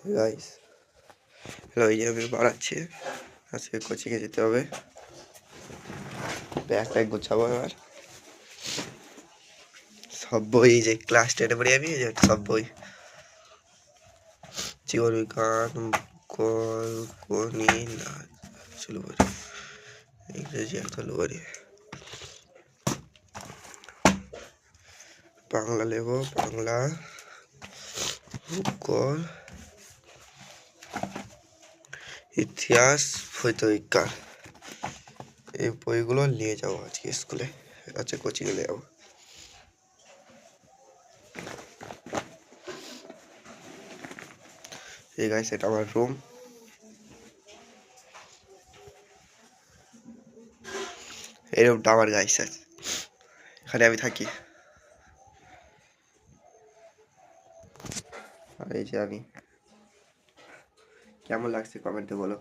Guys hello, এই যে আমি বাড়াচ্ছি। আজকে কোচিংয়ে যেতে হবে, ব্যাগ গোছাবো। এবার সব বই, যে ক্লাস 10-এ পড়ি আমি, সব বই, জীবনবিজ্ঞান, গণিত শুরু করি, ইংরেজি চালু করি, বাংলা লেবো, বাংলা, ভূগোল, ইতিহাস, ভৌতবিজ্ঞান, এই বইগুলো নিয়ে যাবো আজকে স্কুলে। আজকে কোচিংয়ে নিয়ে যাবো। এই গাইস, এটা আমার রুম। এই রুমটা আমার গাইস আছে, এখানে আমি থাকি। আর এই যে আমি, কেমন লাগছে কমেন্টে বলো।